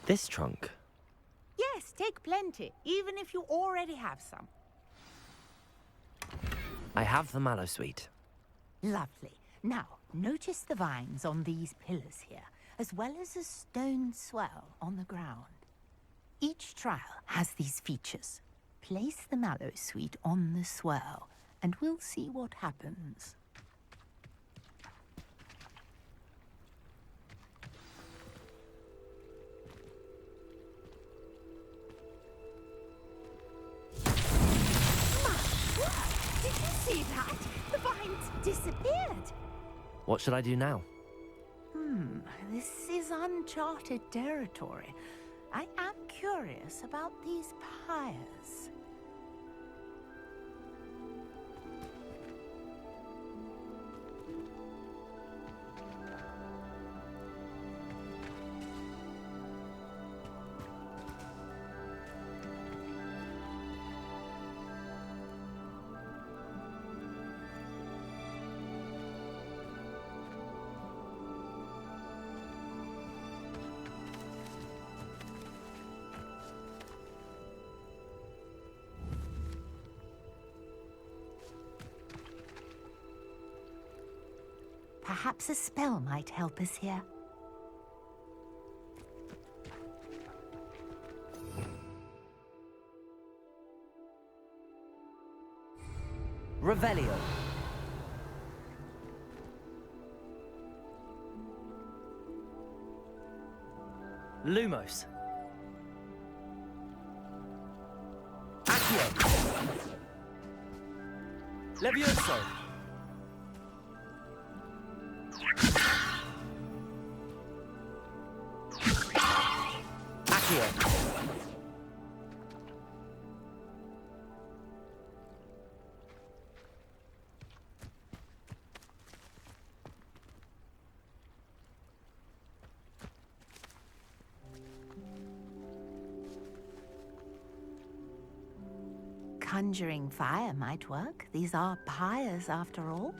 This trunk? Yes, take plenty, even if you already have some. I have the mallow sweet. Lovely. Now, notice the vines on these pillars here, as well as a stone swell on the ground. Each trial has these features. Place the mallow sweet on the swirl, and we'll see what happens. Did you see that? The vines disappeared. What should I do now? This is uncharted territory. I am curious about these pyres. Perhaps a spell might help us here. Revelio. Lumos. Accio. Levioso. Accio. Conjuring fire might work. These are pyres after all.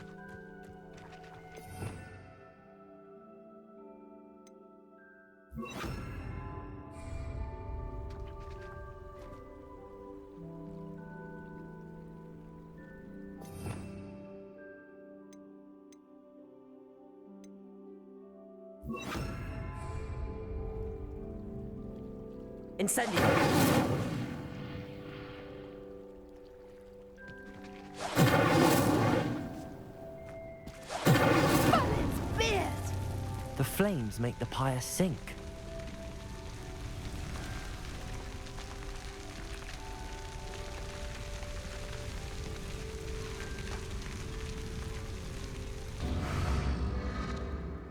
Incendio. The flames make the pyre sink.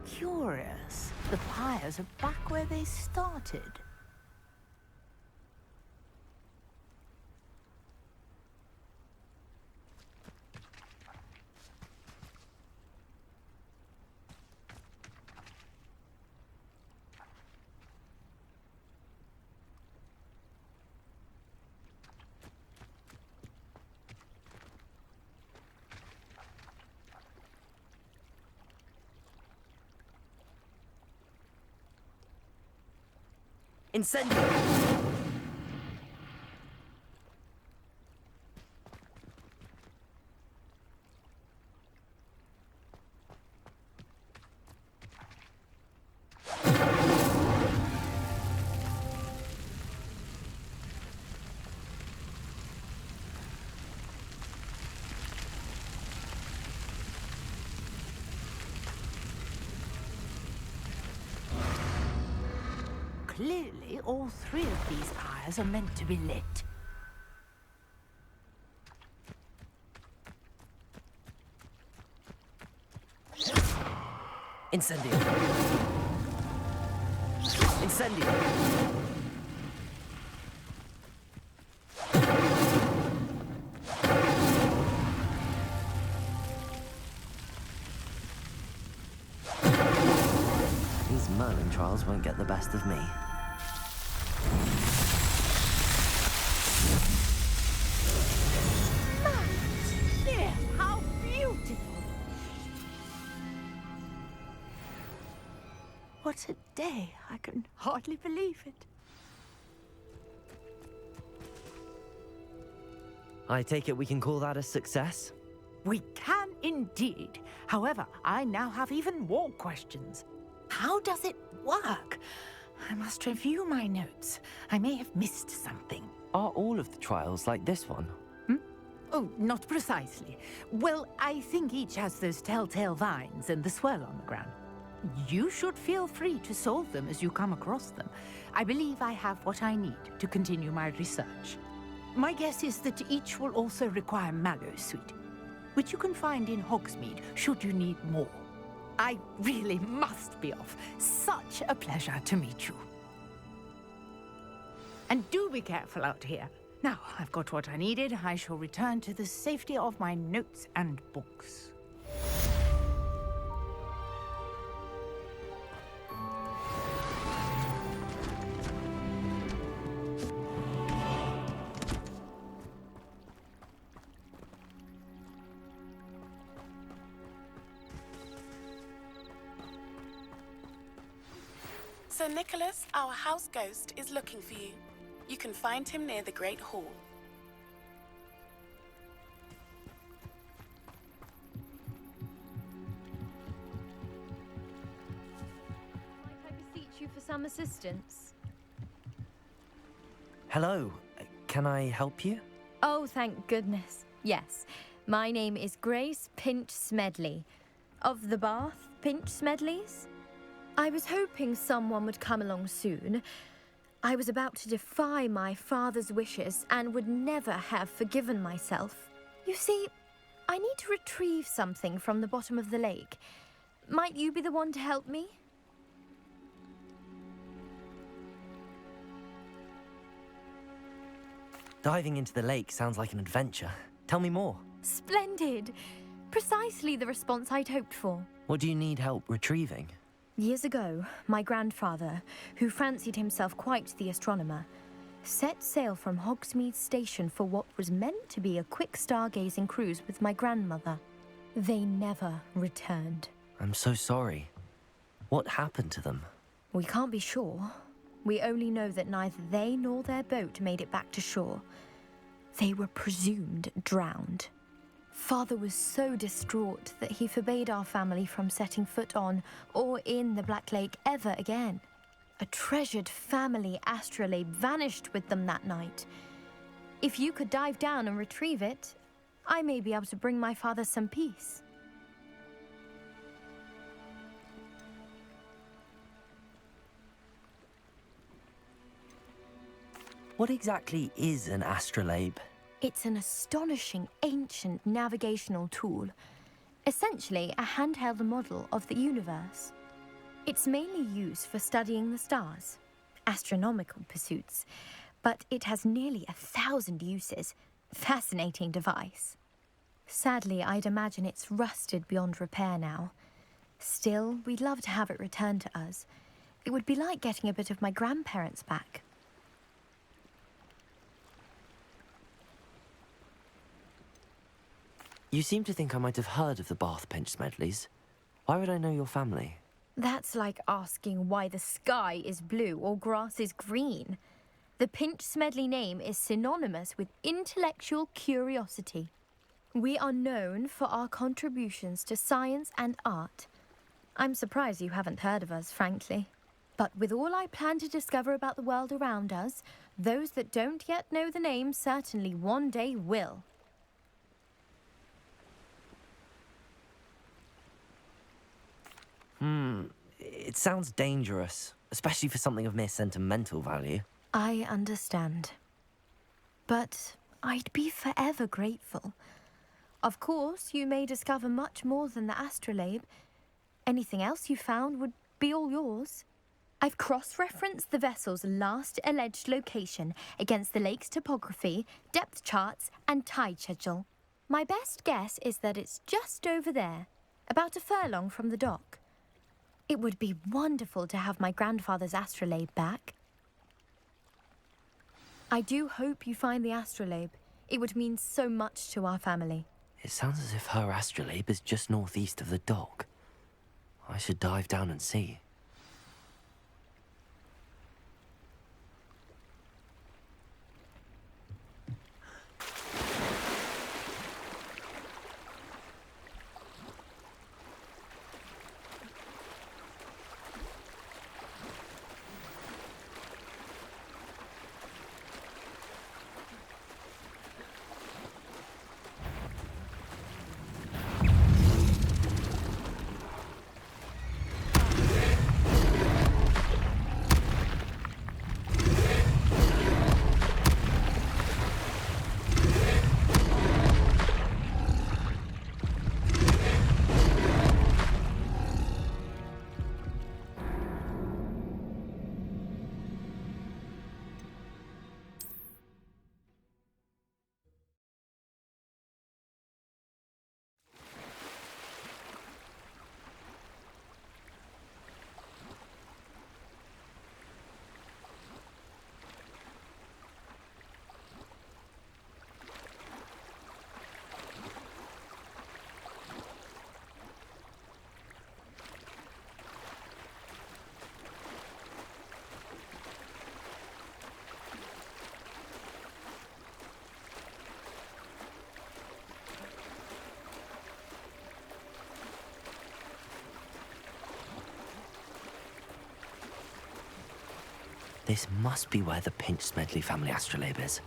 Curious. The pyres are back where they started. Incendio. Clearly, all three of these pyres are meant to be lit. Incendio. Incendio. These Merlin trials won't get the best of me. There, how beautiful! what a day. I can hardly believe it. I take it we can call that a success? We can indeed. However, I now have even more questions. How does it work? I must review my notes. I may have missed something. Are all of the trials like this one? Oh, not precisely. Well, I think each has those telltale vines and the swirl on the ground. You should feel free to solve them as you come across them. I believe I have what I need to continue my research. My guess is that each will also require Mallowsweet, which you can find in Hogsmeade should you need more. I really must be off. Such a pleasure to meet you. And do be careful out here. Now, I've got what I needed. I shall return to the safety of my notes and books. Sir Nicholas, our house ghost, is looking for you. You can find him near the Great Hall. Might I beseech you for some assistance? Hello, can I help you? Oh, thank goodness. Yes, my name is Grace Pinch Smedley, of the Bath Pinch Smedleys. I was hoping someone would come along soon. I was about to defy my father's wishes and would never have forgiven myself. You see, I need to retrieve something from the bottom of the lake. Might you be the one to help me? Diving into the lake sounds like an adventure. Tell me more. Splendid! Precisely the response I'd hoped for. What do you need help retrieving? Years ago, my grandfather, who fancied himself quite the astronomer, set sail from Hogsmeade Station for what was meant to be a quick stargazing cruise with my grandmother. They never returned. I'm so sorry. What happened to them? We can't be sure. We only know that neither they nor their boat made it back to shore. They were presumed drowned. Father was so distraught that he forbade our family from setting foot on or in the Black Lake ever again. A treasured family astrolabe vanished with them that night. If you could dive down and retrieve it, I may be able to bring my father some peace. What exactly is an astrolabe? It's an astonishing ancient navigational tool, essentially a handheld model of the universe. It's mainly used for studying the stars, astronomical pursuits, but it has nearly 1,000 uses. Fascinating device. Sadly, I'd imagine it's rusted beyond repair now. Still, we'd love to have it returned to us. It would be like getting a bit of my grandparents back. You seem to think I might have heard of the Bath Pinch Smedleys. Why would I know your family? That's like asking why the sky is blue or grass is green. The Pinch Smedley name is synonymous with intellectual curiosity. We are known for our contributions to science and art. I'm surprised you haven't heard of us, frankly. But with all I plan to discover about the world around us, those that don't yet know the name certainly one day will. It sounds dangerous, especially for something of mere sentimental value. I understand. But I'd be forever grateful. Of course, you may discover much more than the astrolabe. Anything else you found would be all yours. I've cross-referenced the vessel's last alleged location against the lake's topography, depth charts, and tide schedule. My best guess is that it's just over there, about a furlong from the dock. It would be wonderful to have my grandfather's astrolabe back. I do hope you find the astrolabe. It would mean so much to our family. It sounds as if her astrolabe is just northeast of the dock. I should dive down and see. This must be where the Pinch Smedley family astrolabe is.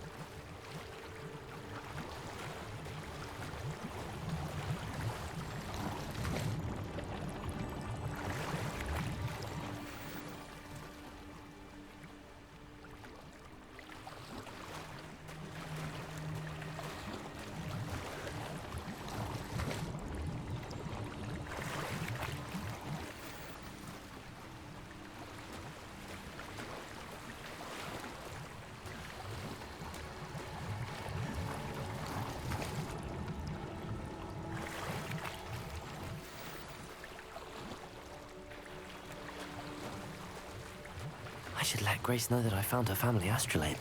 I should let Grace know that I found her family astrolabe.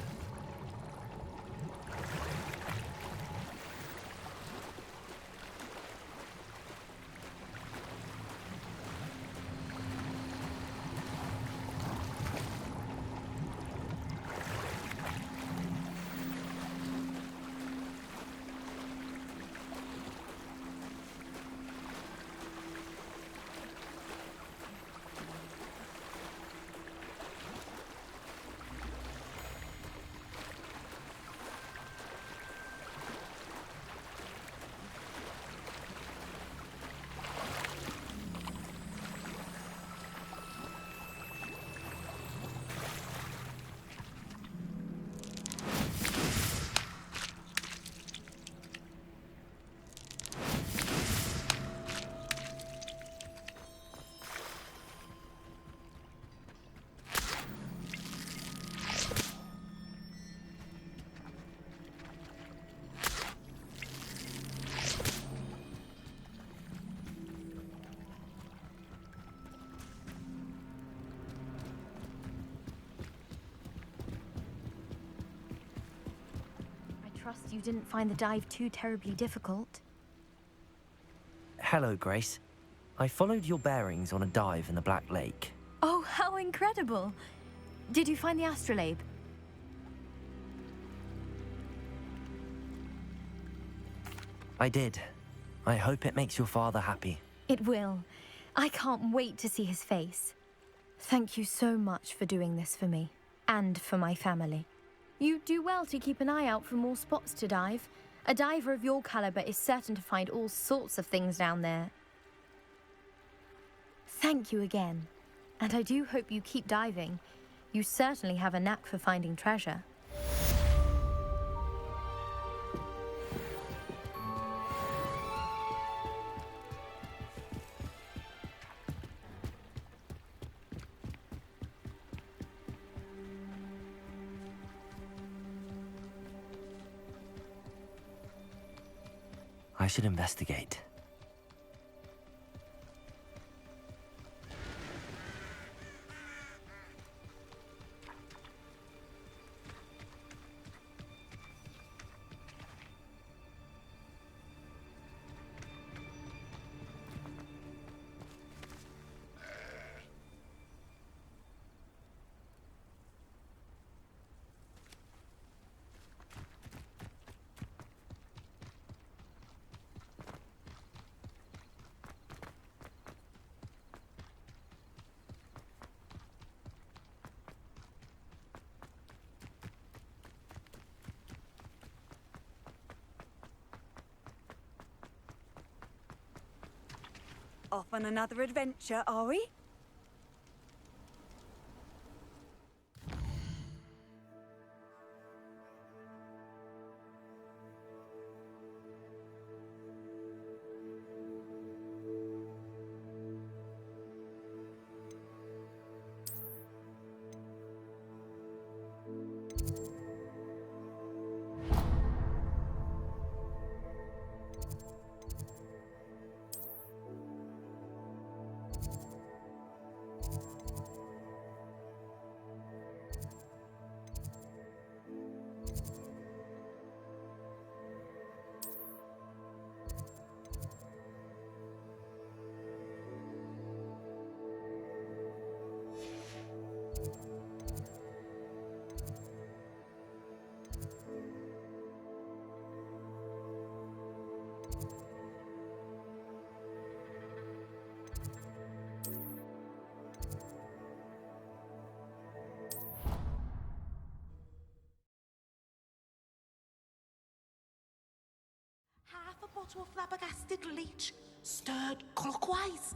I trust you didn't find the dive too terribly difficult. Hello, Grace. I followed your bearings on a dive in the Black Lake. Oh, how incredible! Did you find the astrolabe? I did. I hope it makes your father happy. It will. I can't wait to see his face. Thank you so much for doing this for me, and for my family. You do well to keep an eye out for more spots to dive. A diver of your caliber is certain to find all sorts of things down there. Thank you again, and I do hope you keep diving. You certainly have a knack for finding treasure. I should investigate. Off on another adventure, are we? to a flabbergasted leech, stirred clockwise.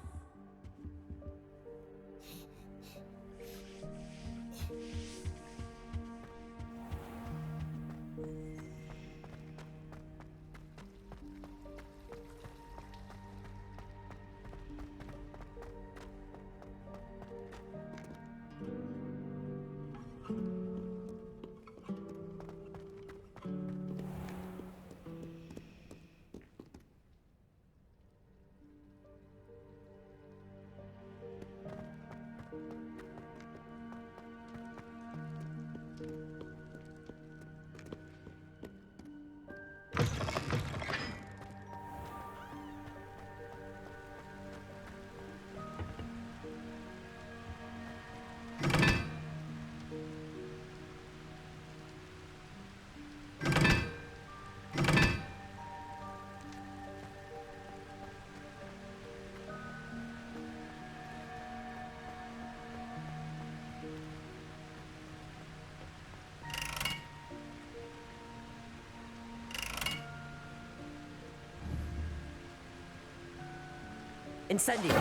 Incendio!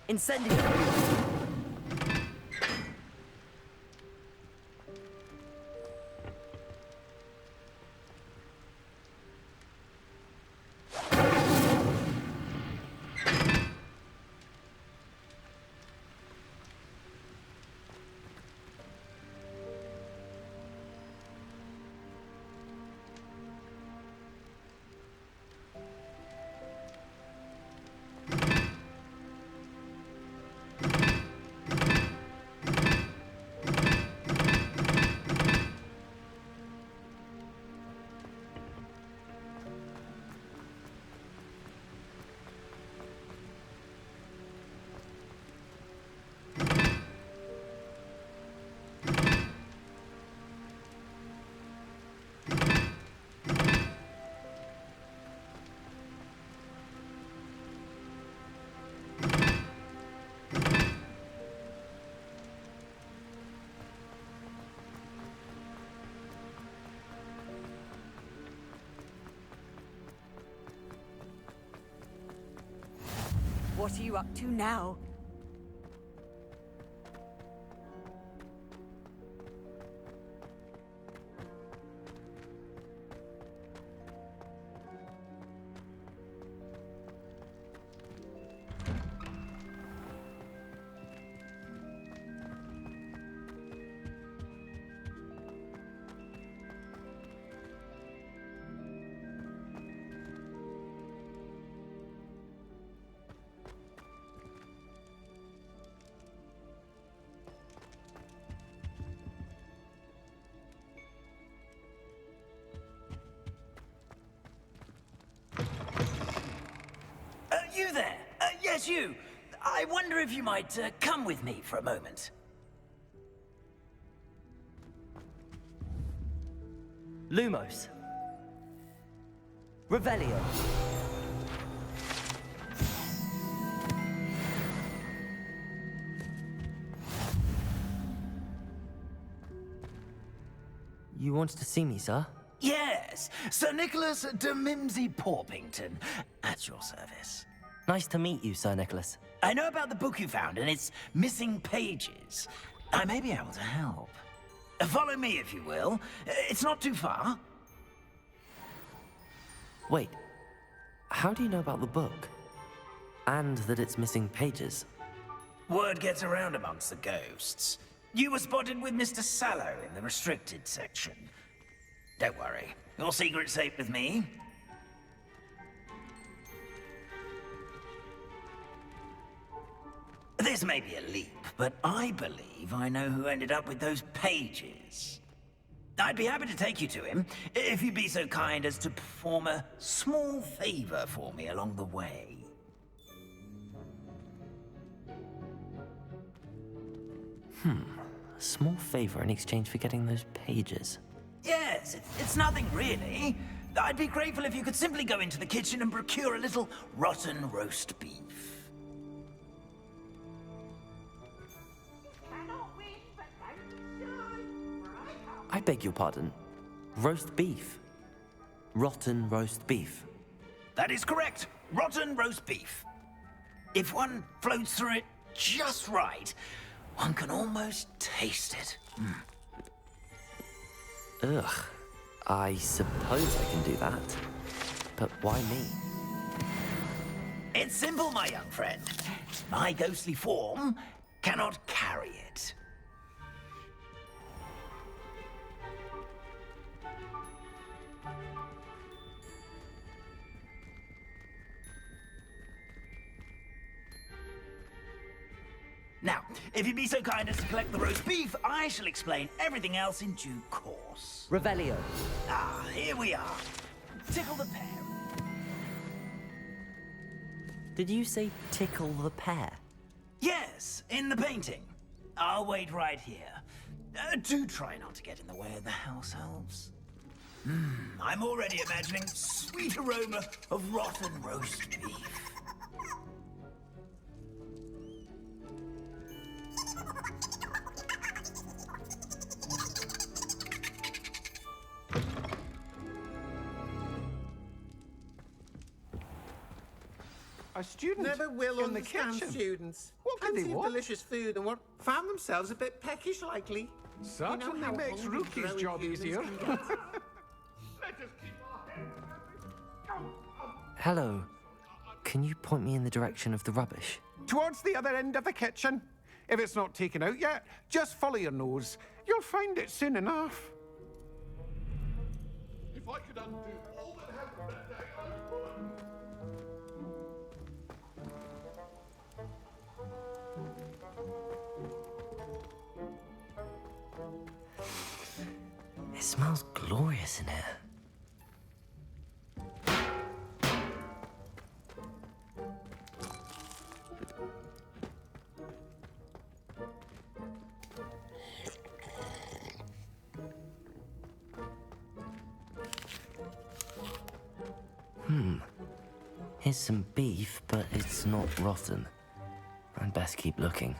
Incendio! What are you up to now? You there? Yes, you. I wonder if you might come with me for a moment. Lumos. Revelio. You wanted to see me, sir? Yes, Sir Nicholas de Mimsy Porpington, at your service. Nice to meet you, Sir Nicholas. I know about the book you found and its missing pages. I may be able to help. Follow me, if you will. It's not too far. Wait, how do you know about the book? And that it's missing pages? Word gets around amongst the ghosts. You were spotted with Mr. Sallow in the restricted section. Don't worry, your secret's safe with me. This may be a leap, but I believe I know who ended up with those pages. I'd be happy to take you to him, if you'd be so kind as to perform a small favor for me along the way. A small favor in exchange for getting those pages. Yes, it's nothing really. I'd be grateful if you could simply go into the kitchen and procure a little rotten roast beef. I beg your pardon. Roast beef. Rotten roast beef. That is correct. Rotten roast beef. If one floats through it just right, one can almost taste it. Ugh. I suppose I can do that. But why me? It's simple, my young friend. My ghostly form cannot carry it. Now, if you'd be so kind as to collect the roast beef, I shall explain everything else in due course. Revelio. Ah, here we are. Tickle the pear. Did you say tickle the pear? Yes, in the painting. I'll wait right here. Do try not to get in the way of the house elves. I'm already imagining sweet aroma of rotten roast beef. A student Never will in the understand kitchen. students. What could they Fancy of want? delicious food and what found themselves a bit peckish likely. Certainly how makes hungry Rookie's growing job humans easier. can get. Hello. Can you point me in the direction of the rubbish? Towards the other end of the kitchen. If it's not taken out yet, just follow your nose. You'll find it soon enough. If I could undo all that happened that day, I would. It smells glorious in here. Here's some beef, but it's not rotten. I'd best keep looking.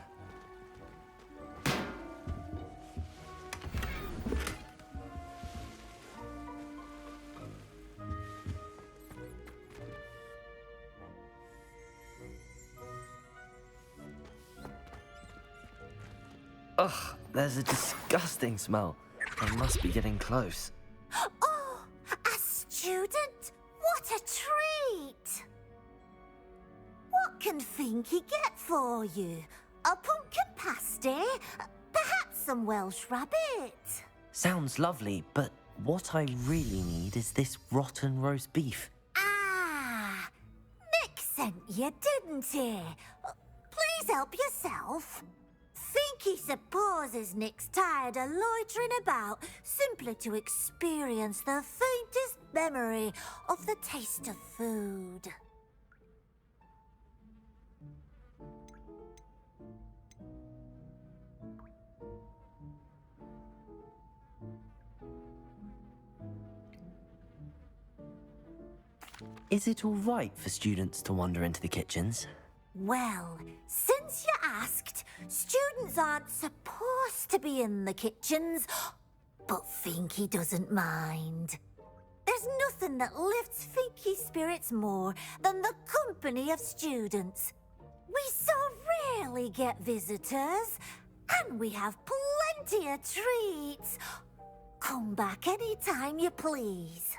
Ugh, there's a disgusting smell. I must be getting close. Oh, a student? What a treat! What can Finky get for you? A pumpkin pasty? Perhaps some Welsh rabbit? Sounds lovely, but what I really need is this rotten roast beef. Ah, Nick sent you, didn't he? Please help yourself. Finky supposes Nick's tired of loitering about simply to experience the faintest memory of the taste of food. Is it all right for students to wander into the kitchens? Well, since you asked, students aren't supposed to be in the kitchens, but Finky doesn't mind. There's nothing that lifts Finky's spirits more than the company of students. We so rarely get visitors, and we have plenty of treats. Come back any time you please.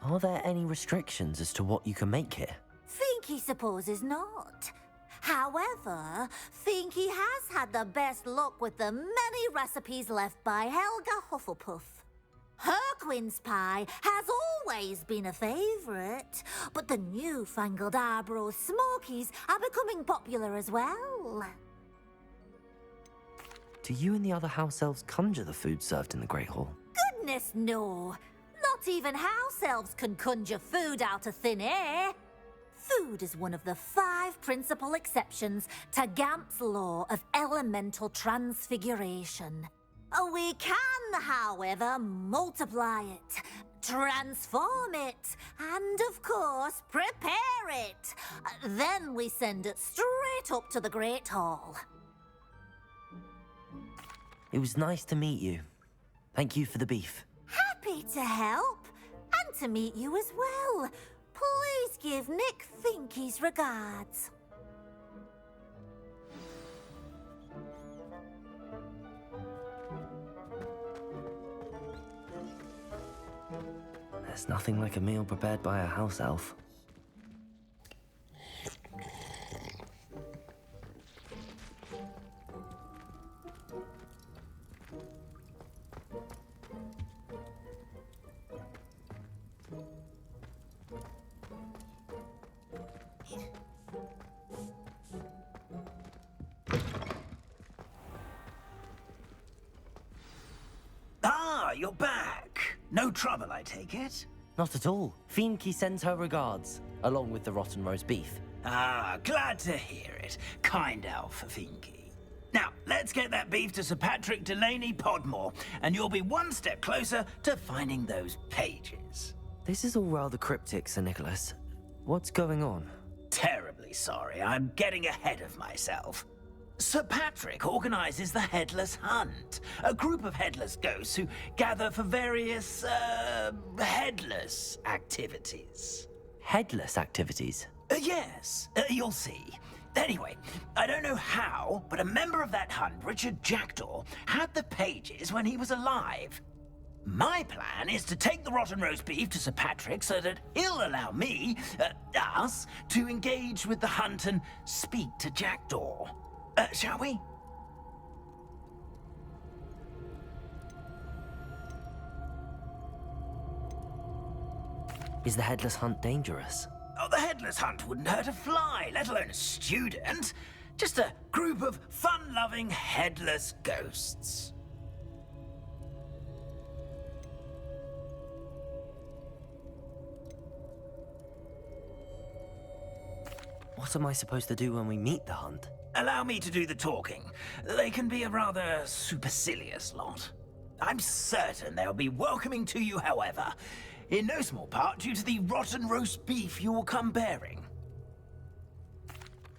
Are there any restrictions as to what you can make here? Finky supposes not. However, Finky has had the best luck with the many recipes left by Helga Hufflepuff. Herquin's pie has always been a favourite, but the newfangled Arborough Smokies are becoming popular as well. Do you and the other house elves conjure the food served in the Great Hall? Goodness no! Not even house elves can conjure food out of thin air. Food is one of the 5 principal exceptions to Gamp's law of elemental transfiguration. We can, however, multiply it, transform it, and, of course, prepare it. Then we send it straight up to the Great Hall. It was nice to meet you. Thank you for the beef. Happy to help, and to meet you as well. Please give Nick Finky's regards. There's nothing like a meal prepared by a house elf. Ah, you're back. No trouble, I take it? Not at all. Fienke sends her regards, along with the rotten roast beef. Ah, glad to hear it. Kind elf, Finky. Now, let's get that beef to Sir Patrick Delaney Podmore, and you'll be one step closer to finding those pages. This is all rather cryptic, Sir Nicholas. What's going on? Terribly sorry, I'm getting ahead of myself. Sir Patrick organizes the Headless Hunt, a group of headless ghosts who gather for various, headless activities. Headless activities? Yes, you'll see. Anyway, I don't know how, but a member of that hunt, Richard Jackdaw, had the pages when he was alive. My plan is to take the rotten roast beef to Sir Patrick so that he'll allow me, us, to engage with the hunt and speak to Jackdaw. Shall we? Is the Headless Hunt dangerous? Oh, the Headless Hunt wouldn't hurt a fly, let alone a student. Just a group of fun-loving headless ghosts. What am I supposed to do when we meet the hunt? Allow me to do the talking. They can be a rather supercilious lot. I'm certain they'll be welcoming to you, however, in no small part due to the rotten roast beef you will come bearing.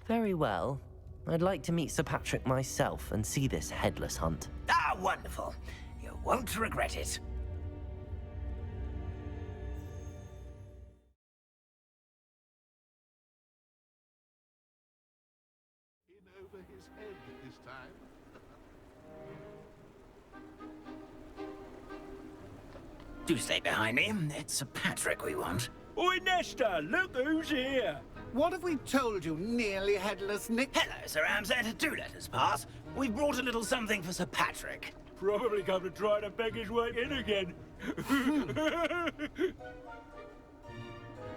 Very well. I'd like to meet Sir Patrick myself and see this Headless Hunt. Ah, wonderful. You won't regret it. Over his head this time. Do stay behind me. It's Sir Patrick we want. Oi, Nesta, look who's here. What have we told you, nearly headless Nick? Hello, Sir Ramsett. Do let us pass. We've brought a little something for Sir Patrick. Probably come to try to beg his way in again.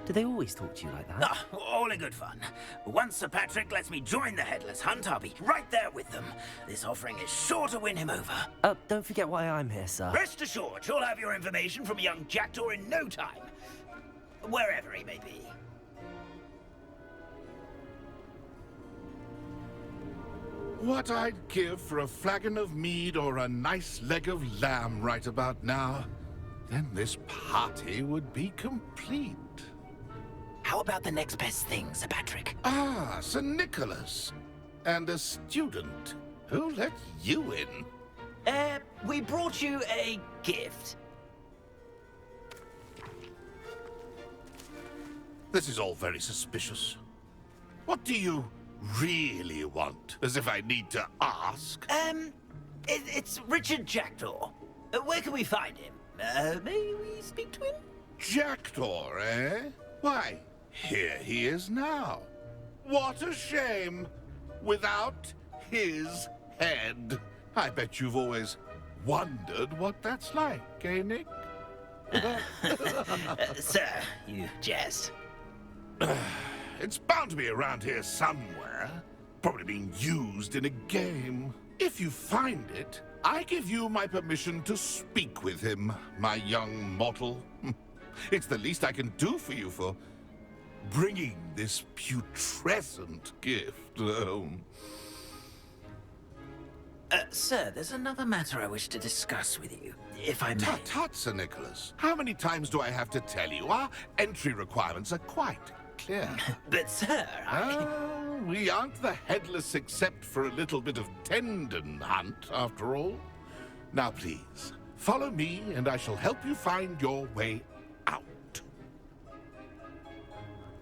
Do they always talk to you like that? Ah, all in good fun. Once Sir Patrick lets me join the Headless Hunt, I'll be right there with them. This offering is sure to win him over. Don't forget why I'm here, sir. Rest assured, you'll have your information from young Jackdaw in no time. Wherever he may be. What I'd give for a flagon of mead or a nice leg of lamb right about now. Then this party would be complete. How about the next best thing, Sir Patrick? Ah, Sir Nicholas. And a student. Who let you in? We brought you a gift. This is all very suspicious. What do you really want? As if I need to ask. It's Richard Jackdaw. Where can we find him? May we speak to him? Jackdaw, eh? Why, here he is now. What a shame. Without his head. I bet you've always wondered what that's like, eh, Nick? Sir, you jest. It's bound to be around here somewhere. Probably being used in a game. If you find it, I give you my permission to speak with him, my young mortal. It's the least I can do for you for bringing this putrescent gift home. Sir, there's another matter I wish to discuss with you, if I may. Tut, Sir Nicholas. How many times do I have to tell you? Our entry requirements are quite clear. But, sir, we aren't the headless except for a little bit of tendon hunt, after all. Now, please, follow me, and I shall help you find your way out.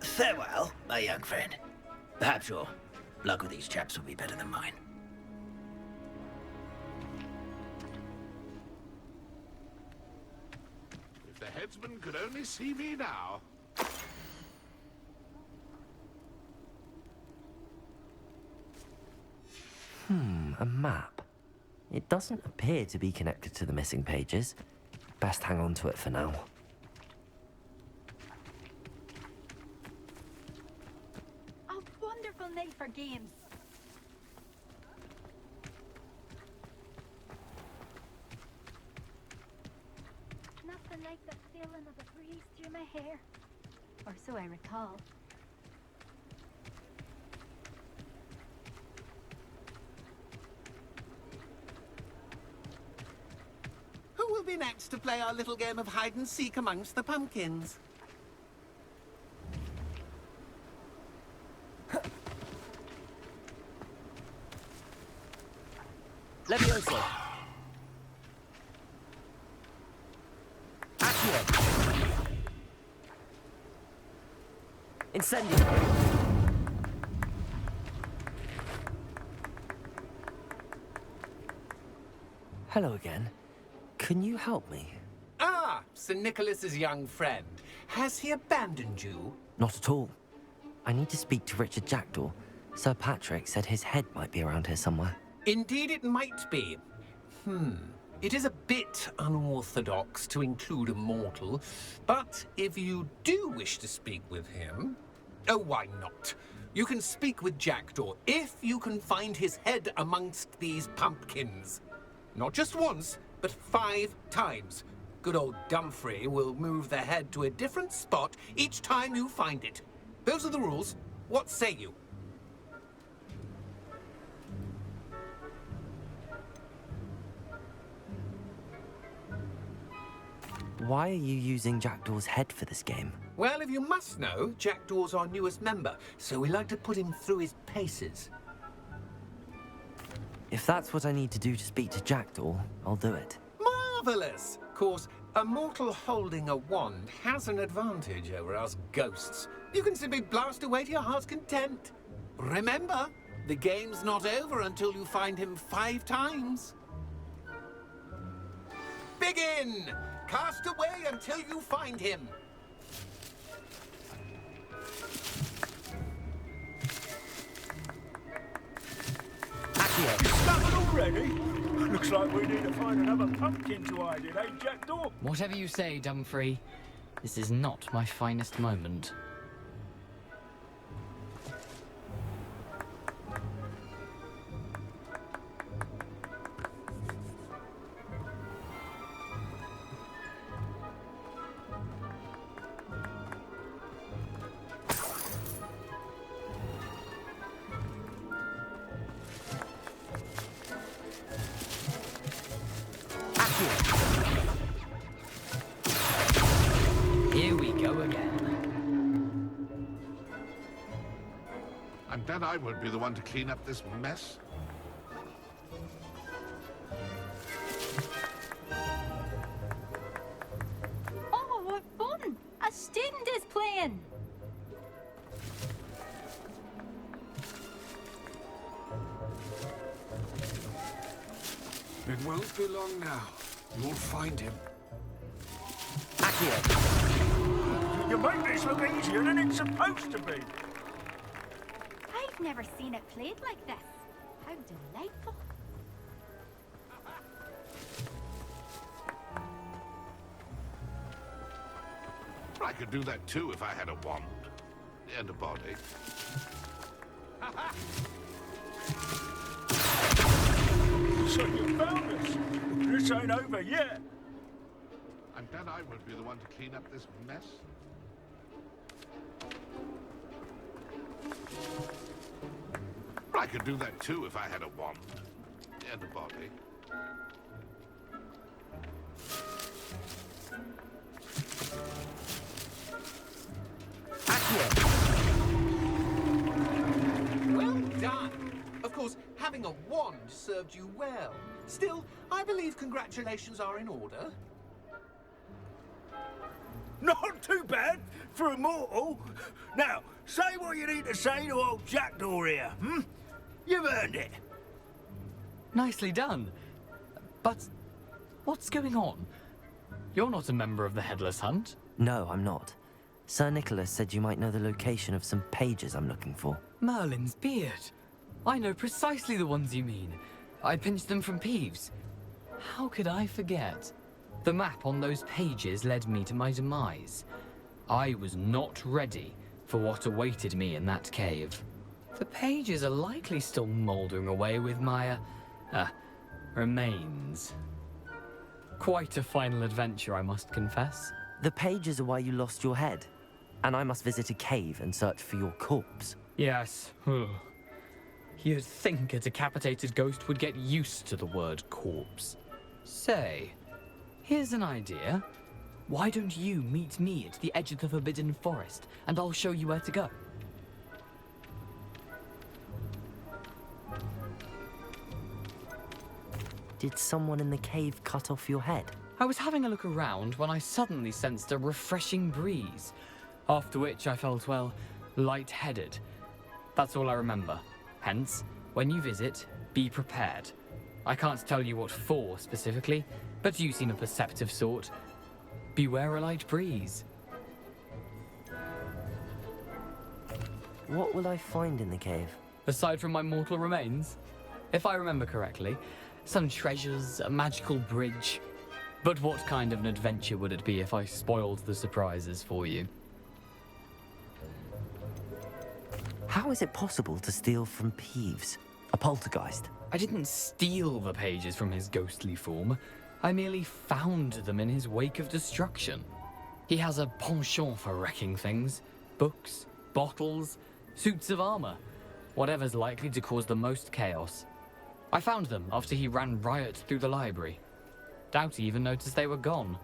Farewell, my young friend. Perhaps your luck with these chaps will be better than mine. If the headsman could only see me now. A map. It doesn't appear to be connected to the missing pages. Best hang on to it for now. A wonderful night for games. Nothing like the feeling of a breeze through my hair. Or so I recall. Who will be next to play our little game of hide and seek amongst the pumpkins? Levioso. Accio. Incendio. Hello again. Can you help me? Ah, Sir Nicholas's young friend. Has he abandoned you? Not at all. I need to speak to Richard Jackdaw. Sir Patrick said his head might be around here somewhere. Indeed it might be. It is a bit unorthodox to include a mortal, but if you do wish to speak with him... Oh, why not? You can speak with Jackdaw if you can find his head amongst these pumpkins. Not just once, but 5 times. Good old Dumfrey will move the head to a different spot each time you find it. Those are the rules. What say you? Why are you using Jackdaw's head for this game? Well, if you must know, Jackdaw's our newest member, so we like to put him through his paces. If that's what I need to do to speak to Jackdaw, I'll do it. Marvellous! Of course, a mortal holding a wand has an advantage over us ghosts. You can simply blast away to your heart's content. Remember, the game's not over until you find him 5 times. Begin! Cast away until you find him. Nothing already? Looks like we need to find another pumpkin to hide in, eh, Jackdaw? Whatever you say, Dumfrey. This is not my finest moment. Here we go again. I'm glad I won't be the one to clean up this mess. Oh, what fun! A student is playing! It won't be long now. You'll find him. You make this look easier than it's supposed to be. I've never seen it played like this. How delightful. I could do that too if I had a wand and a body. So you found us. This ain't over yet. I'm glad I won't be the one to clean up this mess. I could do that too if I had a wand and a body. Well done! Of course, having a wand served you well. Still, I believe congratulations are in order. Not too bad for a mortal. Now, say what you need to say to old Jackdaw here, hmm? You've earned it. Nicely done. But what's going on? You're not a member of the Headless Hunt. No, I'm not. Sir Nicholas said you might know the location of some pages I'm looking for. Merlin's beard. I know precisely the ones you mean. I pinched them from Peeves. How could I forget? The map on those pages led me to my demise. I was not ready for what awaited me in that cave. The pages are likely still mouldering away with my, remains. Quite a final adventure, I must confess. The pages are why you lost your head, and I must visit a cave and search for your corpse. Yes. You'd think a decapitated ghost would get used to the word corpse. Say, here's an idea. Why don't you meet me at the edge of the Forbidden Forest, and I'll show you where to go? Did someone in the cave cut off your head? I was having a look around when I suddenly sensed a refreshing breeze, after which I felt, well, lightheaded. That's all I remember. Hence, when you visit, be prepared. I can't tell you what for specifically, but you seem a perceptive sort. Beware a light breeze. What will I find in the cave? Aside from my mortal remains, if I remember correctly, some treasures, a magical bridge. But what kind of an adventure would it be if I spoiled the surprises for you? How is it possible to steal from Peeves, a poltergeist? I didn't steal the pages from his ghostly form. I merely found them in his wake of destruction. He has a penchant for wrecking things. Books, bottles, suits of armor. Whatever's likely to cause the most chaos. I found them after he ran riot through the library. Doubt he even noticed they were gone.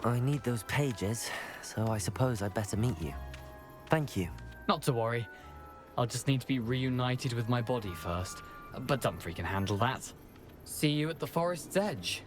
I need those pages, so I suppose I'd better meet you. Thank you. Not to worry. I'll just need to be reunited with my body first. But Dumfries can handle that. See you at the forest's edge.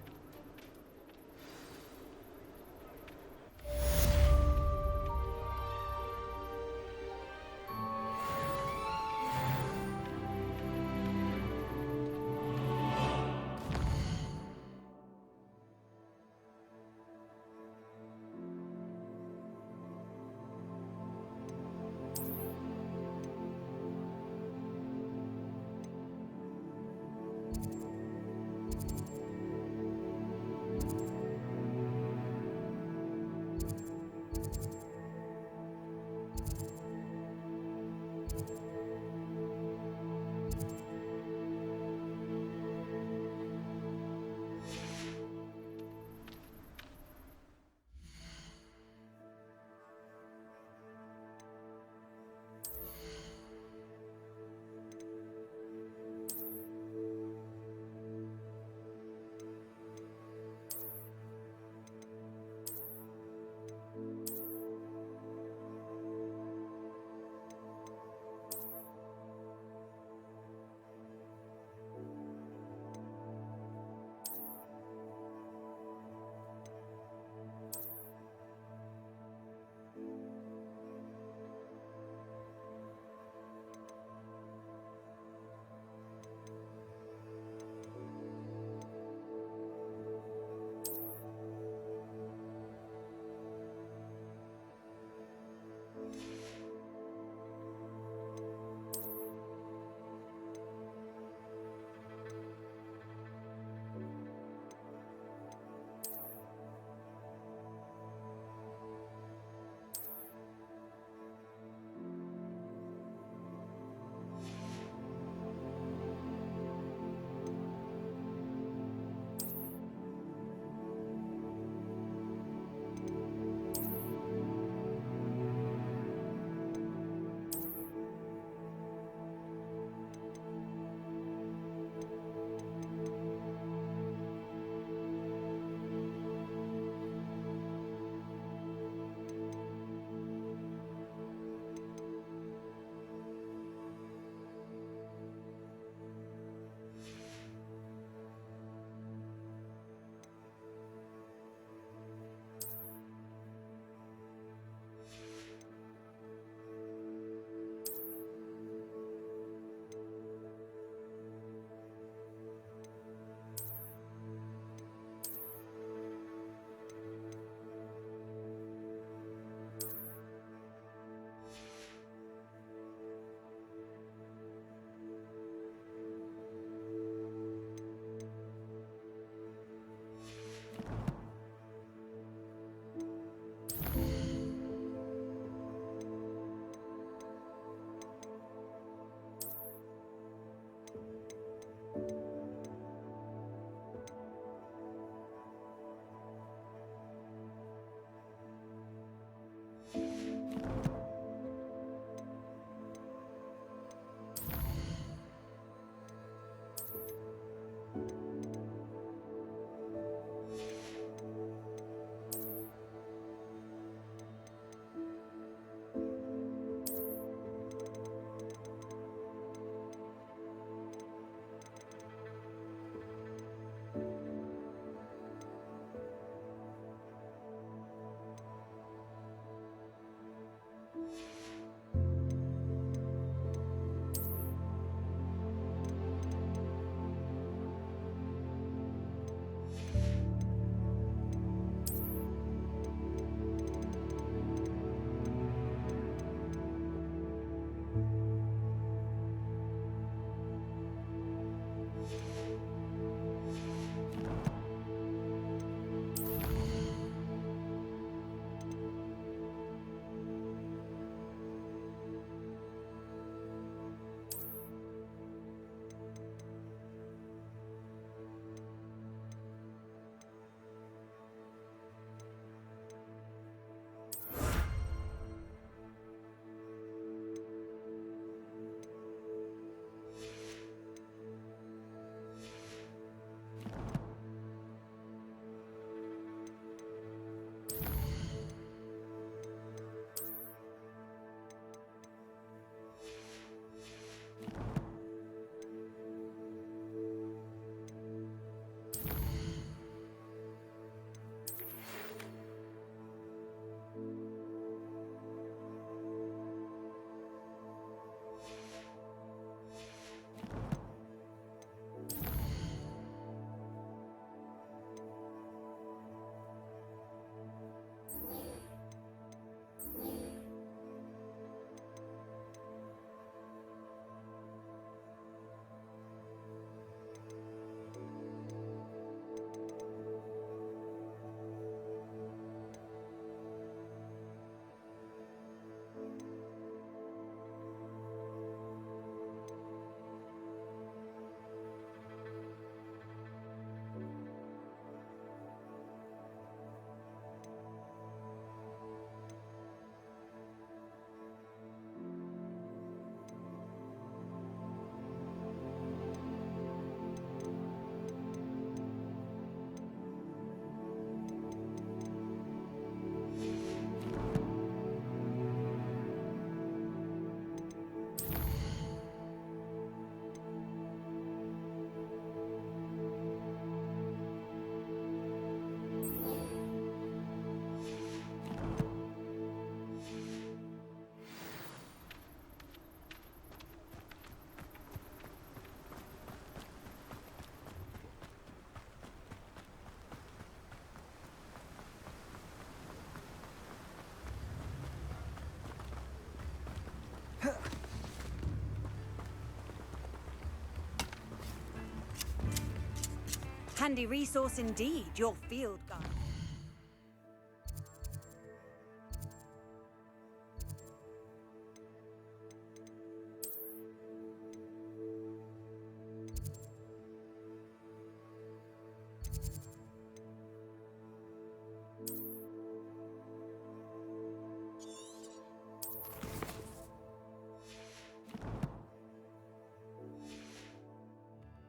Handy resource indeed, your field guide.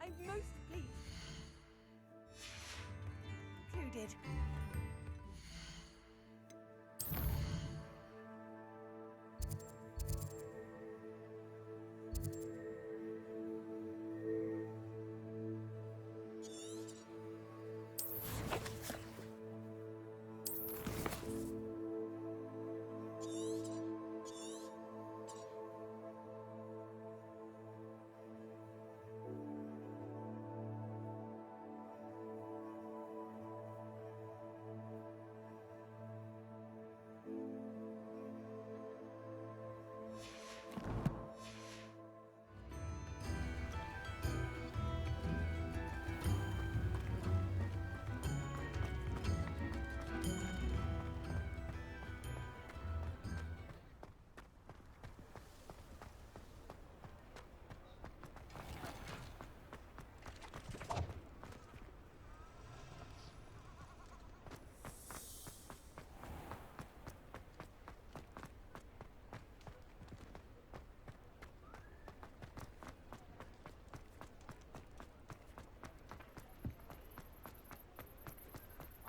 I'm most pleased. Included.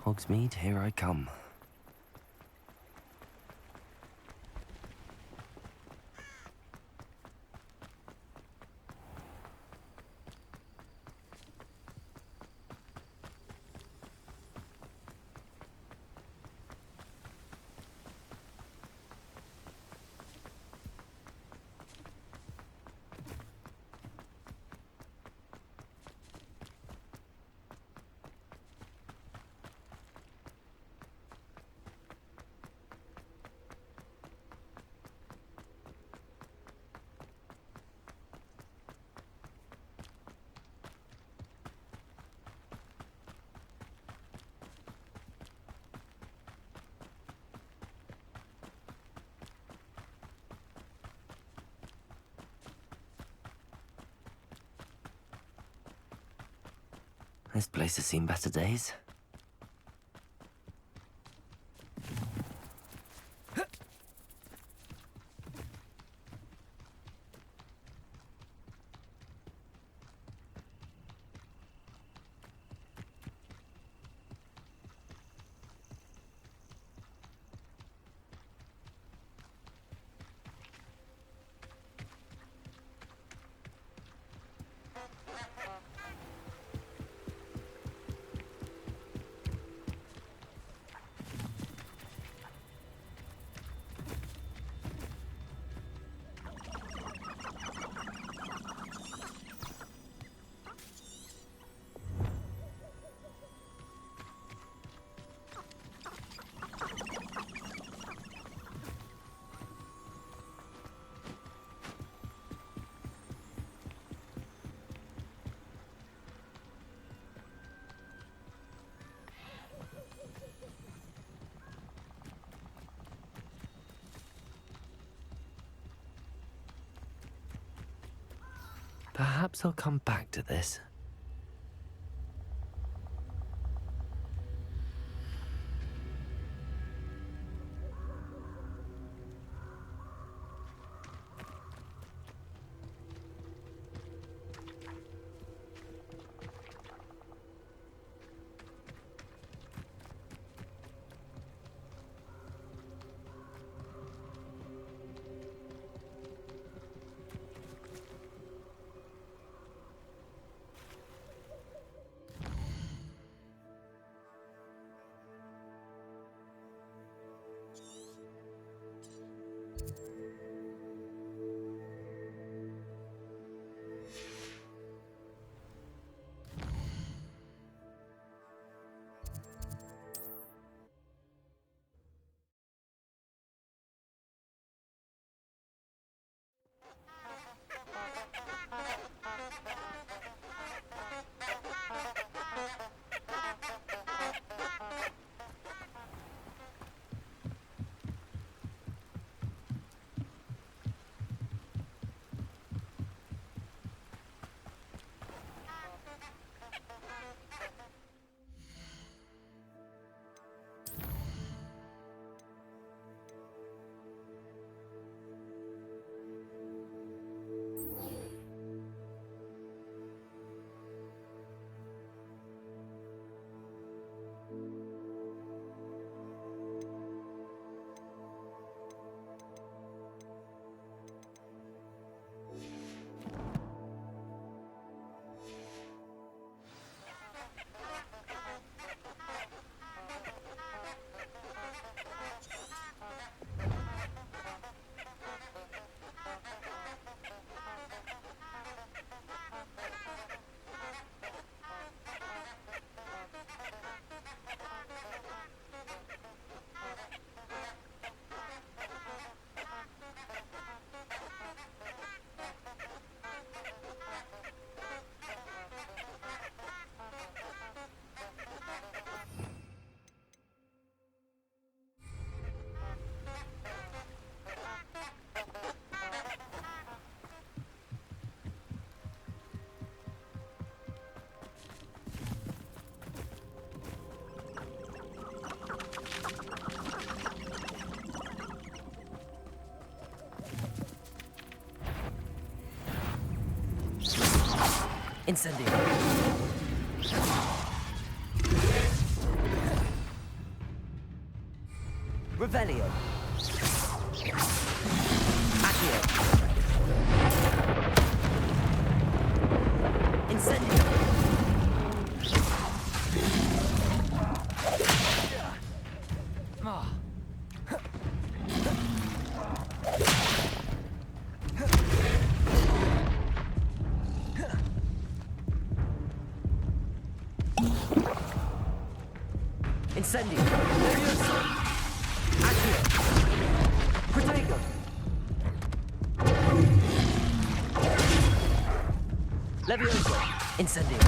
Hogsmeade, here I come. This place has seen better days. Perhaps I'll come back to this. Incendio. Revelio. Accio. Incendio. Incendio. Levioso. Accio. Protego. Levioso. Incendio.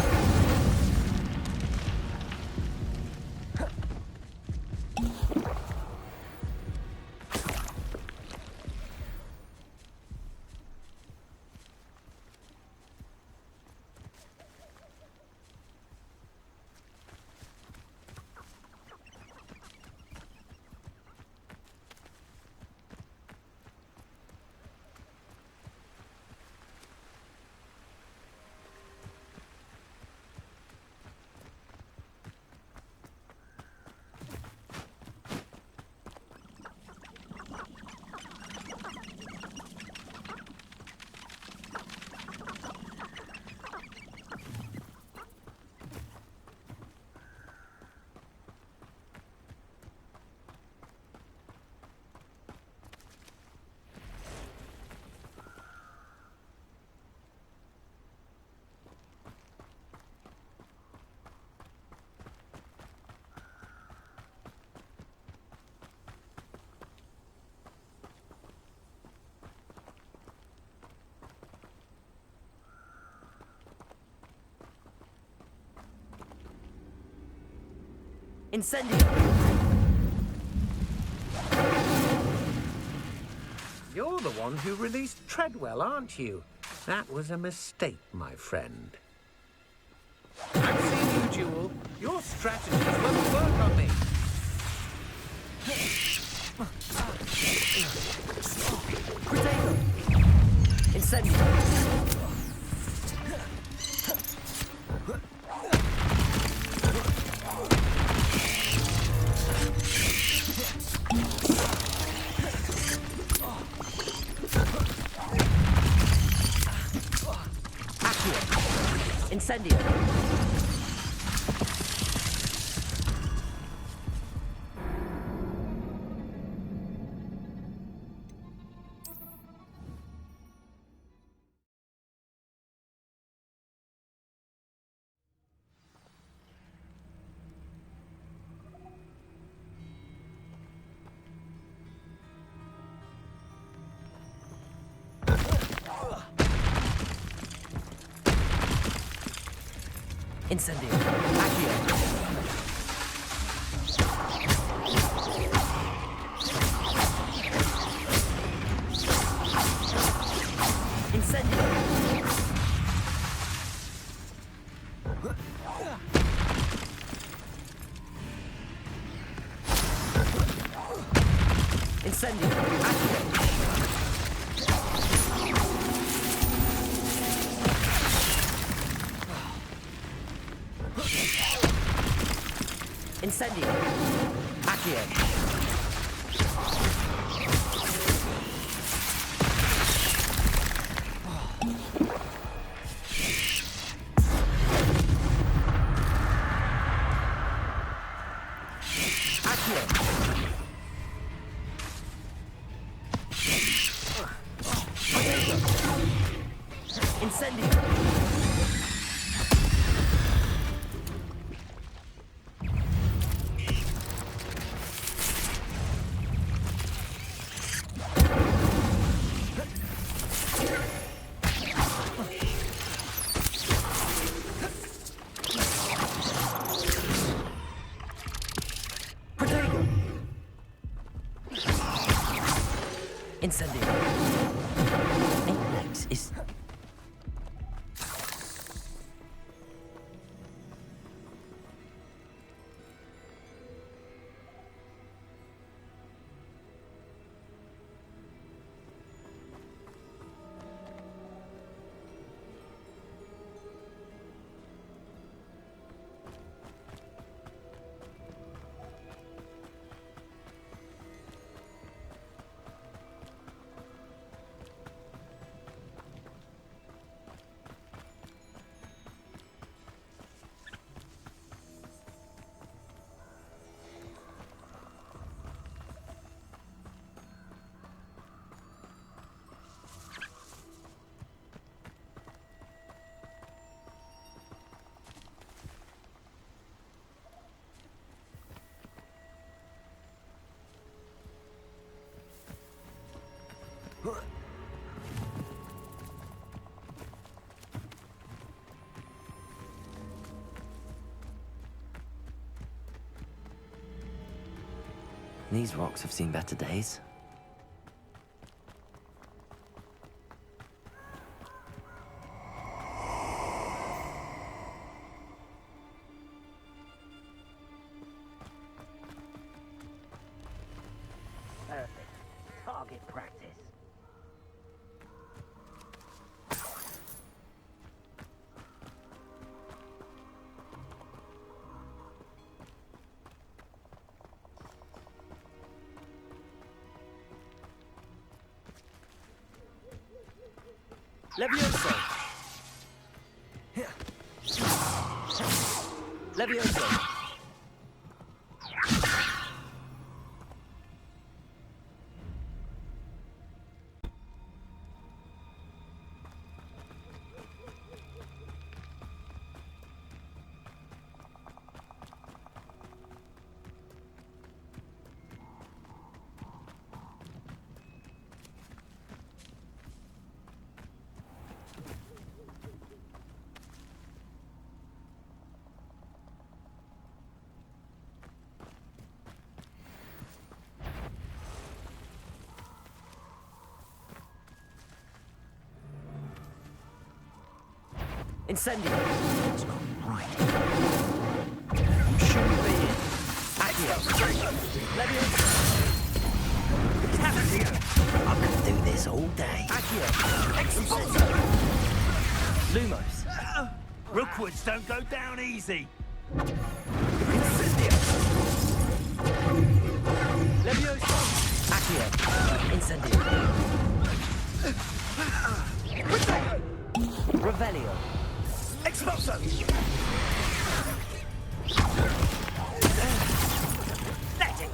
Incendio. You're the one who released Treadwell, aren't you? That was a mistake, my friend. I've seen you, Jewel. Your strategies won't work on me. Protego. Incendio. Incendio. Incendio. Accio. Incendio. Incendio. Accio. Incendio. Accio. Incendio. Incendio. Apex is... These rocks have seen better days. Perfect. Target practice. Levioso! Levioso! Incendio! It's not right. You shouldn't be in. Accio! Levioso! Caprio! I could do this all day. Accio! Expulso! Lumos! Rookwoods don't go down easy. Incendio! Levioso! Accio! Incendio! Revelio! Expulso! Let it!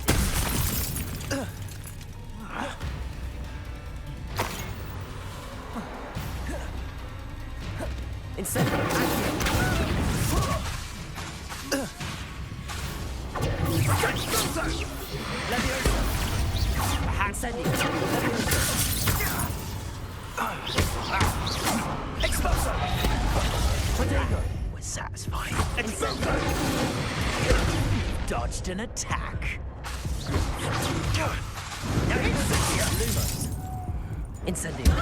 Incendio! Accio! Expulso! Levioso! Incendio! Levioso! Expulso! Protego! We're satisfied. Expulso! Dodged an attack. Incendio! Lumos! Incendio!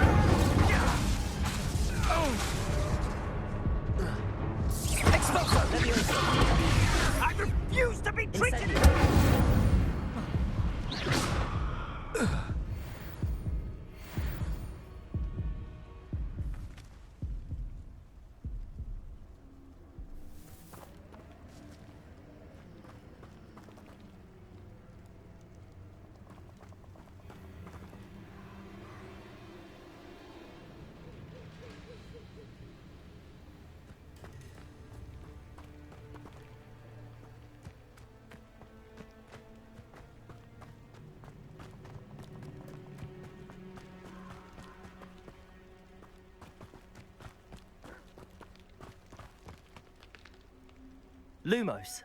Expulso! Levioso! I refuse to be treated! Incendio! Lumos!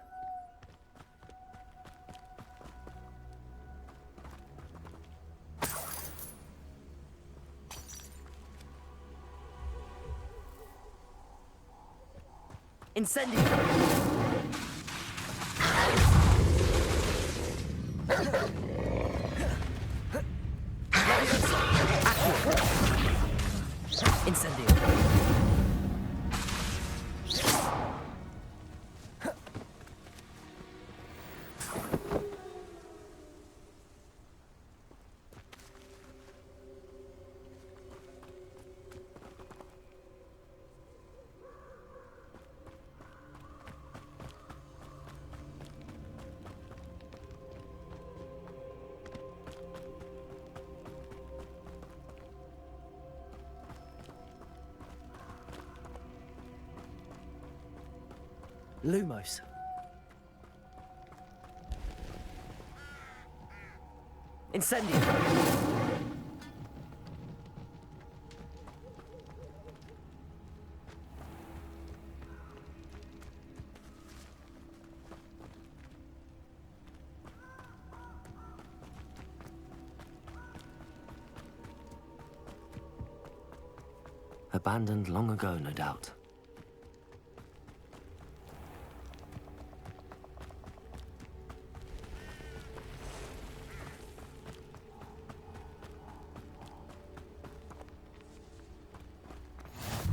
Incendio! Levioso! Accio! Incendio! Lumos. Incendio. Abandoned long ago, no doubt.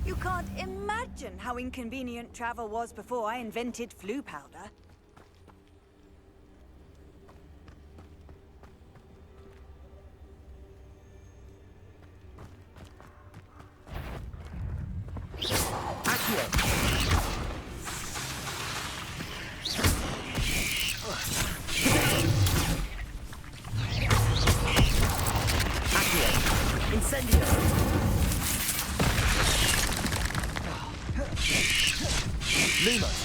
You can't imagine how inconvenient travel was before I invented flu powder. Incendio! Lumos!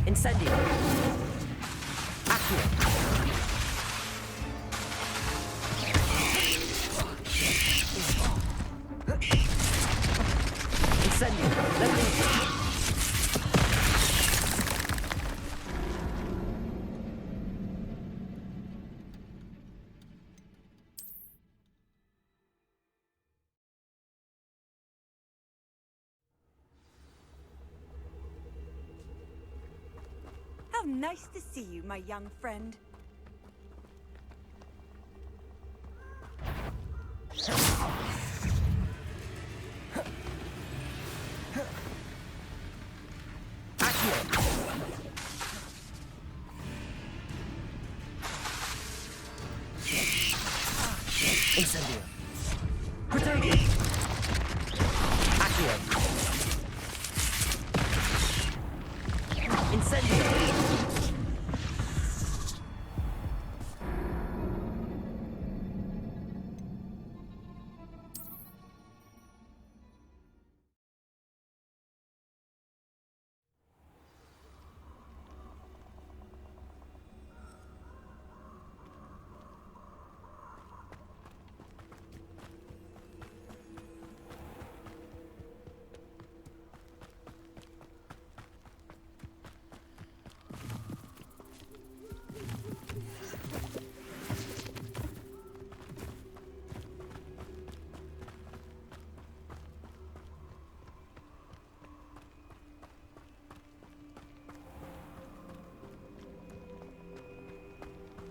Incendio! Accio! Incendio! Levitation! How nice to see you, my young friend. Incendio! Protection! Accio! Incendio!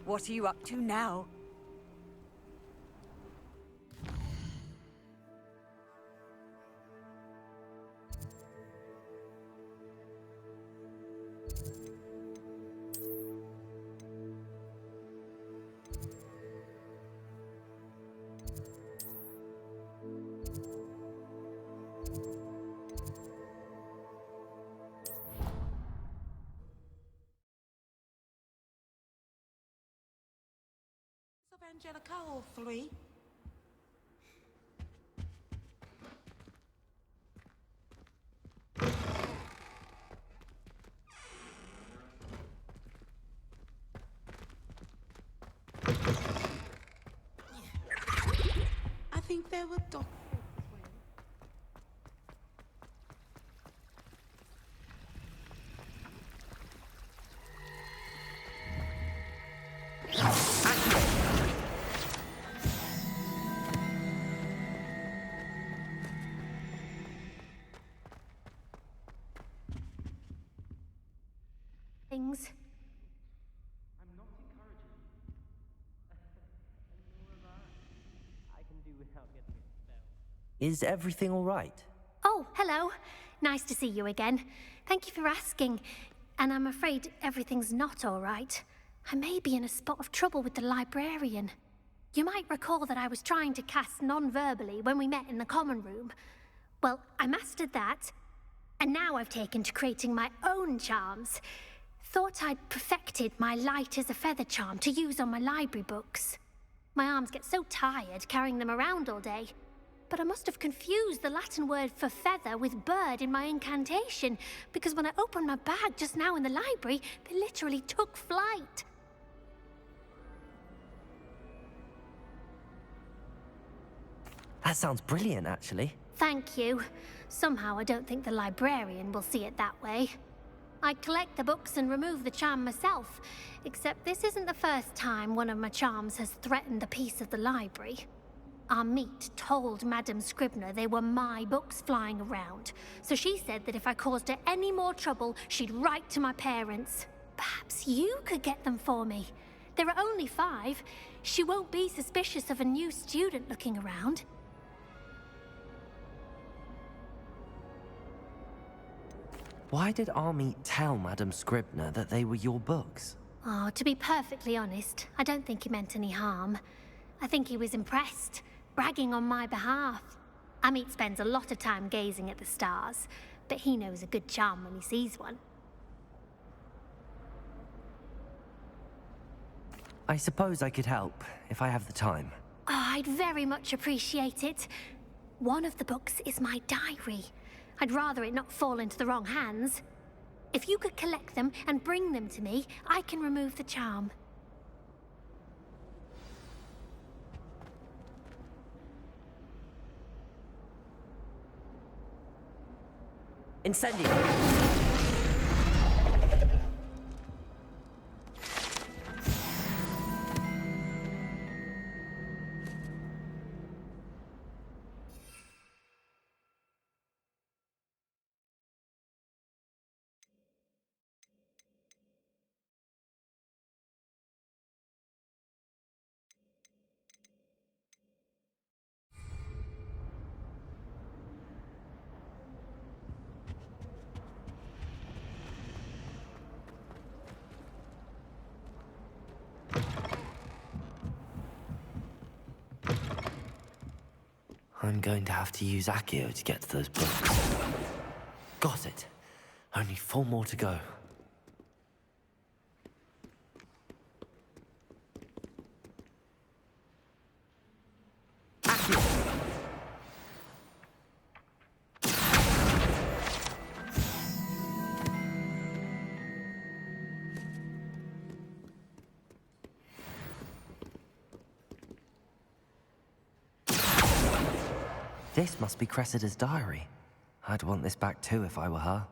What are you up to now? Angelica, hopefully. I think they were done. Things. I'm not encouraging you. Nor am I. I can do without getting a spell. Is everything all right? Oh, hello. Nice to see you again. Thank you for asking. And I'm afraid everything's not all right. I may be in a spot of trouble with the librarian. You might recall that I was trying to cast non-verbally when we met in the common room. Well, I mastered that. And now I've taken to creating my own charms. Thought I'd perfected my light as a feather charm to use on my library books. My arms get so tired carrying them around all day. But I must have confused the Latin word for feather with bird in my incantation, because when I opened my bag just now in the library, they literally took flight. That sounds brilliant, actually. Thank you. Somehow I don't think the librarian will see it that way. I'd collect the books and remove the charm myself, except this isn't the first time one of my charms has threatened a piece of the library. Our meet told Madame Scribner they were my books flying around, so she said that if I caused her any more trouble, she'd write to my parents. Perhaps you could get them for me. There are only 5. She won't be suspicious of a new student looking around. Why did Army tell Madame Scribner that they were your books? Oh, to be perfectly honest, I don't think he meant any harm. I think he was impressed, bragging on my behalf. Amit spends a lot of time gazing at the stars, but he knows a good charm when he sees one. I suppose I could help, if I have the time. Oh, I'd very much appreciate it. One of the books is my diary. I'd rather it not fall into the wrong hands. If you could collect them and bring them to me, I can remove the charm. Incendio! I'm going to have to use Accio to get to those books. Got it. Only 4 more to go. This must be Cressida's diary. I'd want this back too if I were her.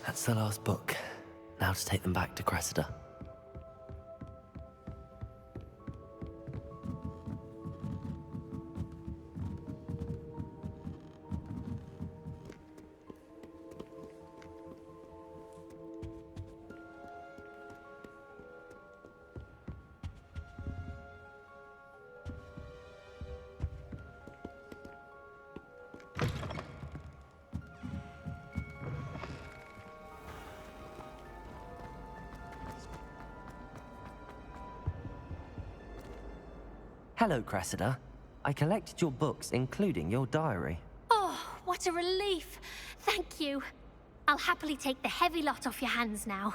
That's the last book. Now to take them back to Cressida. Hello, Cressida. I collected your books, including your diary. Oh, what a relief. Thank you. I'll happily take the heavy lot off your hands now.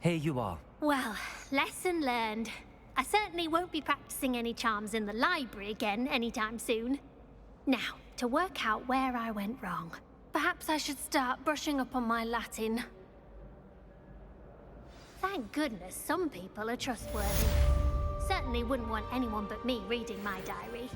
Here you are. Well, lesson learned. I certainly won't be practicing any charms in the library again anytime soon. Now, to work out where I went wrong. Perhaps I should start brushing up on my Latin. Thank goodness some people are trustworthy. Certainly wouldn't want anyone but me reading my diary.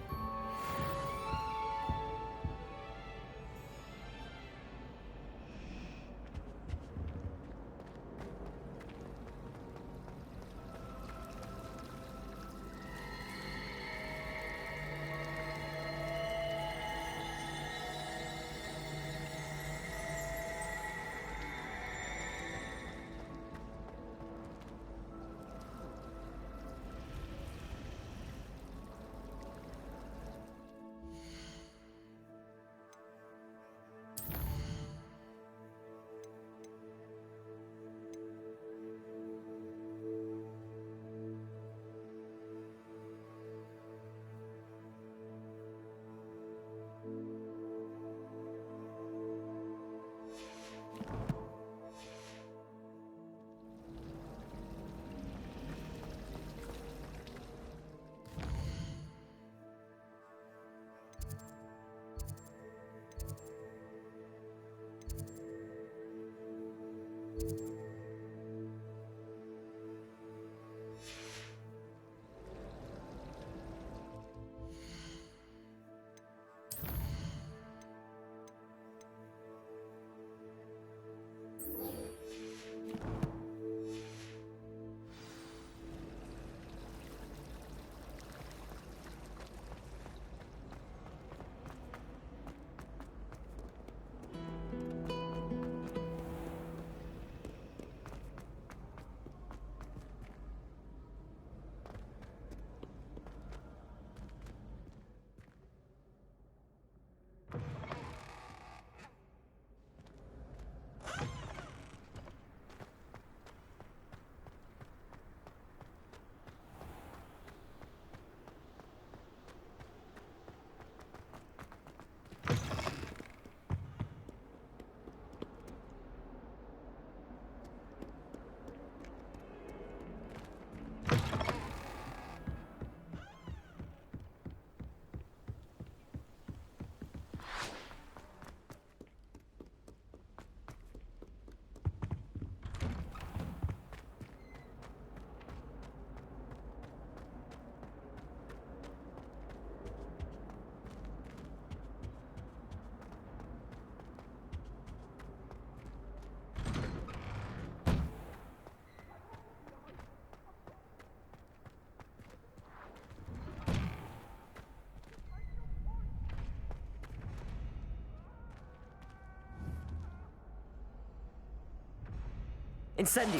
Incendio!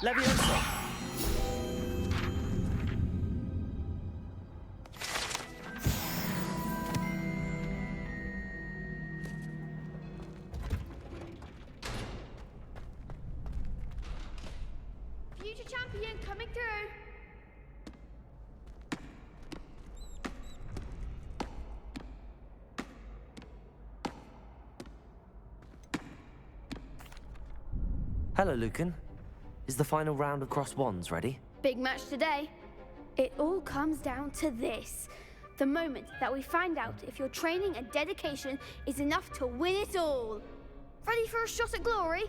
Leviosa! Future champion coming through. Hello, Lucan. Is the final round of Cross Wands ready? Big match today. It all comes down to this. The moment that we find out if your training and dedication is enough to win it all. Ready for a shot at glory?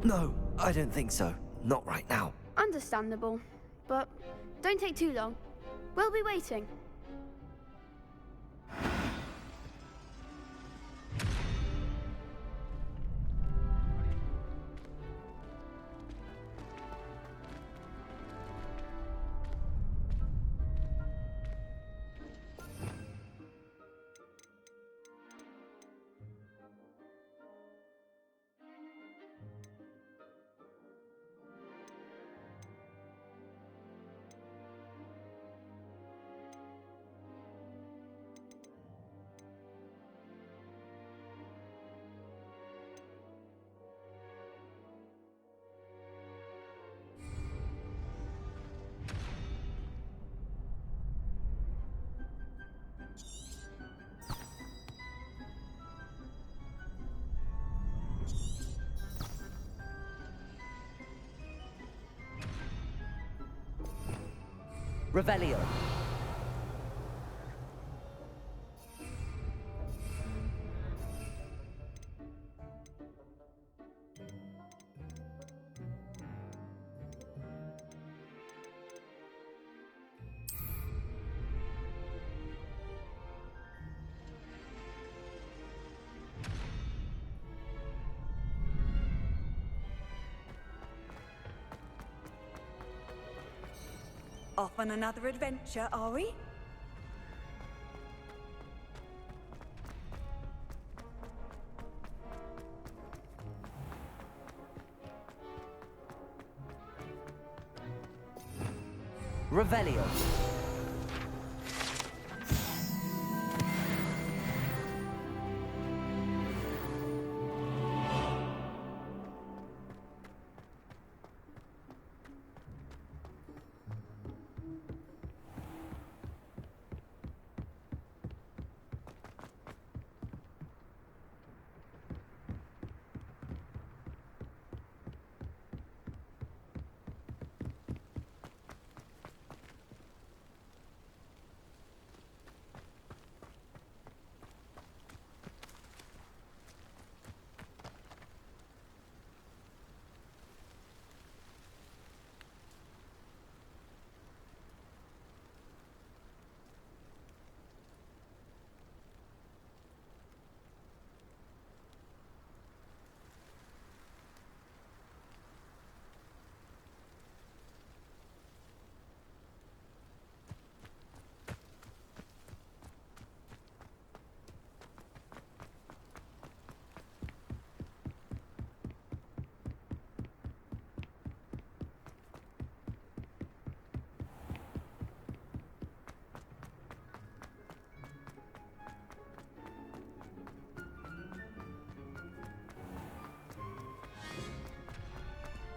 No, I don't think so. Not right now. Understandable. But don't take too long. We'll be waiting. Revelio. Off on another adventure, are we? Revelio.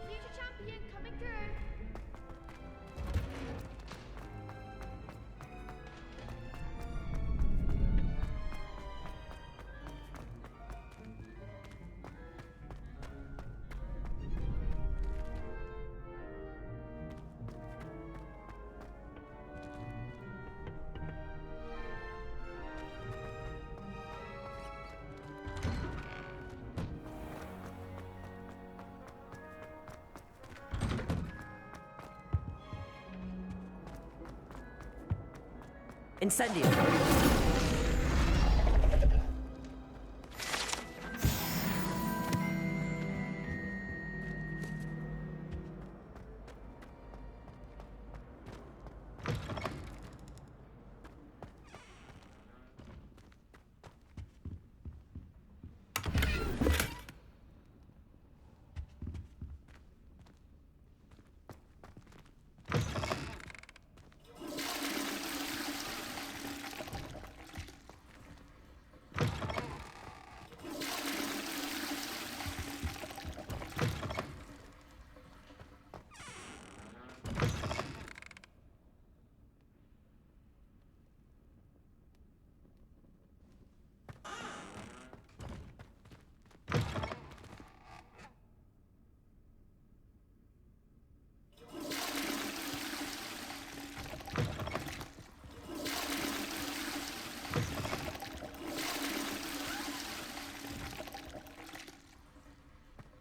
Future champion coming through. Incendio.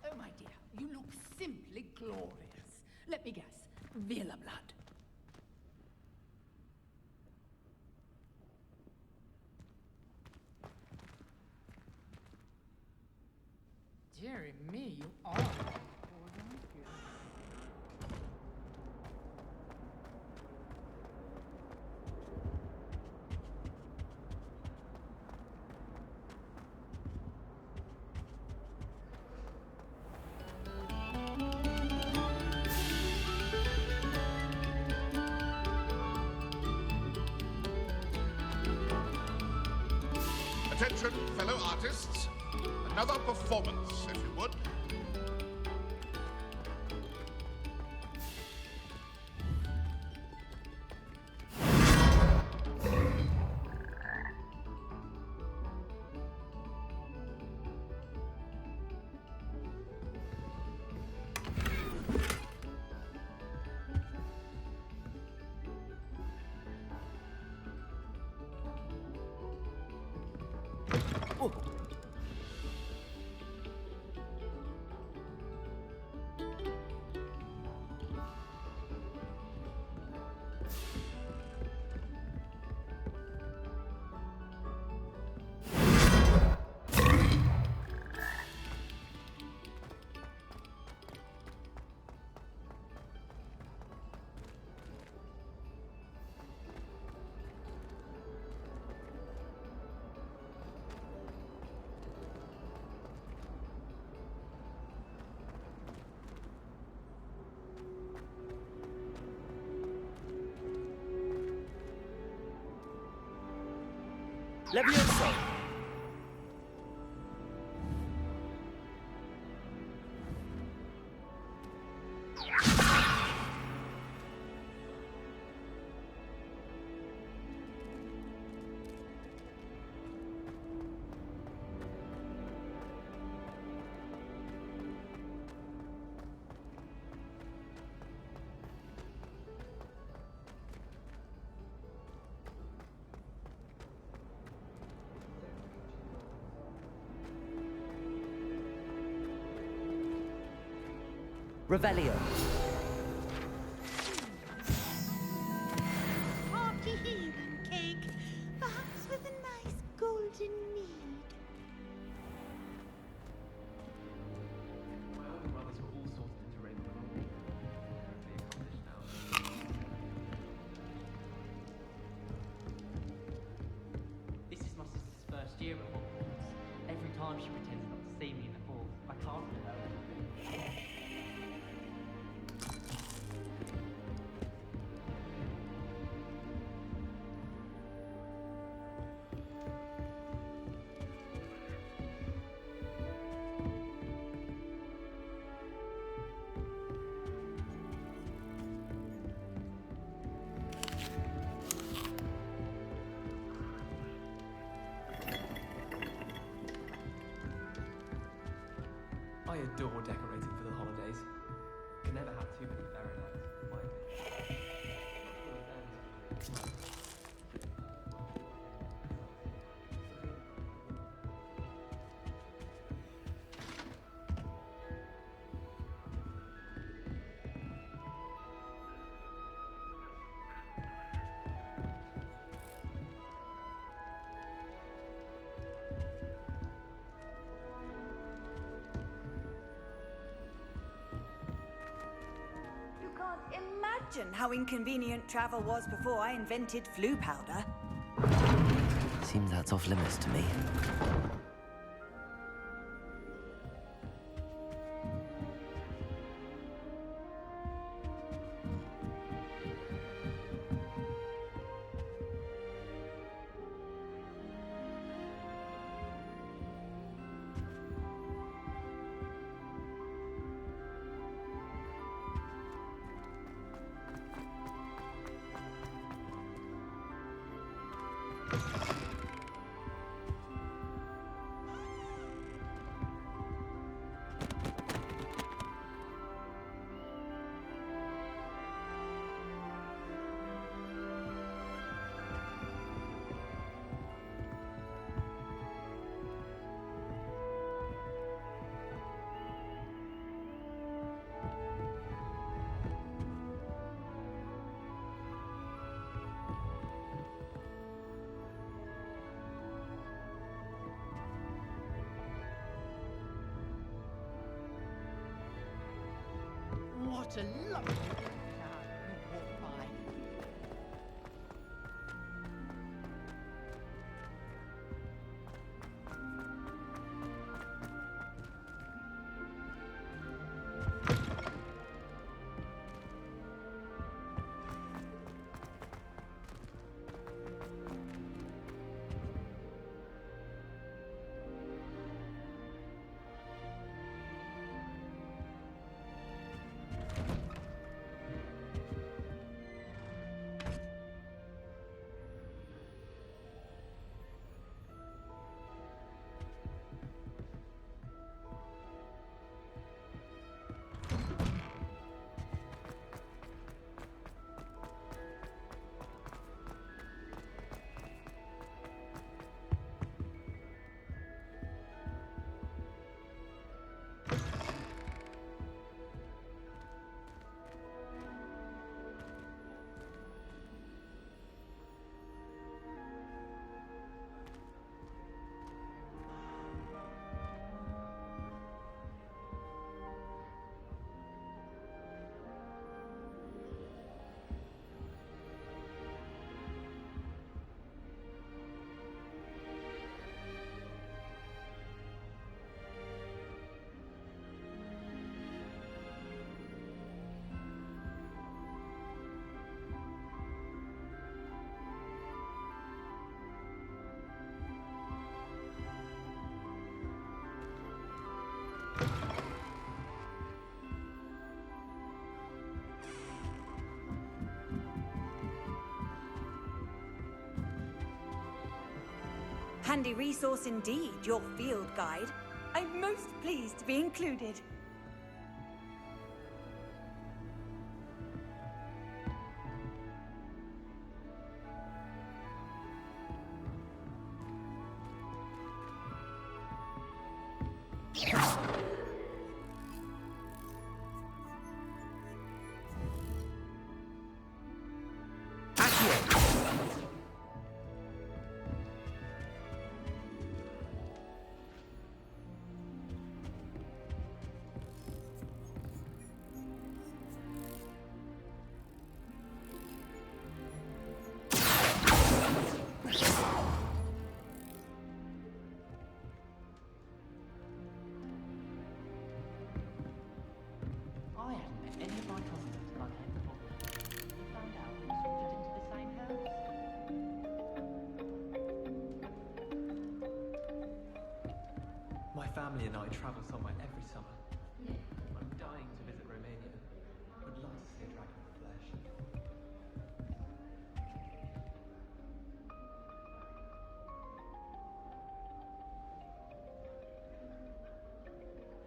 Oh, my dear, you look simply glorious. Let me guess, Vila blood. Dearie me, you are. Aren't you? Attention, fellow artists. Another performance, if you would. Levioso! Revelio. Hearty healing cake, perhaps with a nice golden mead. My older brothers were all sorted into Ravenclaw. Apparently accomplished now. This is my sister's first year at Hogwarts. Every time she pretends not to see me in the hall, I can't let her. I adore decorating for the holidays. Can never have too many fairy lights, in my opinion. You can't imagine how inconvenient travel was before I invented flu powder. Seems that's off limits to me. What a lovely town you walk by. handy resource indeed, your field guide. I'm most pleased to be included. I hadn't met any of my cousins until I came to Hogwarts. I found out we all fit into the same house. My family and I travel somewhere every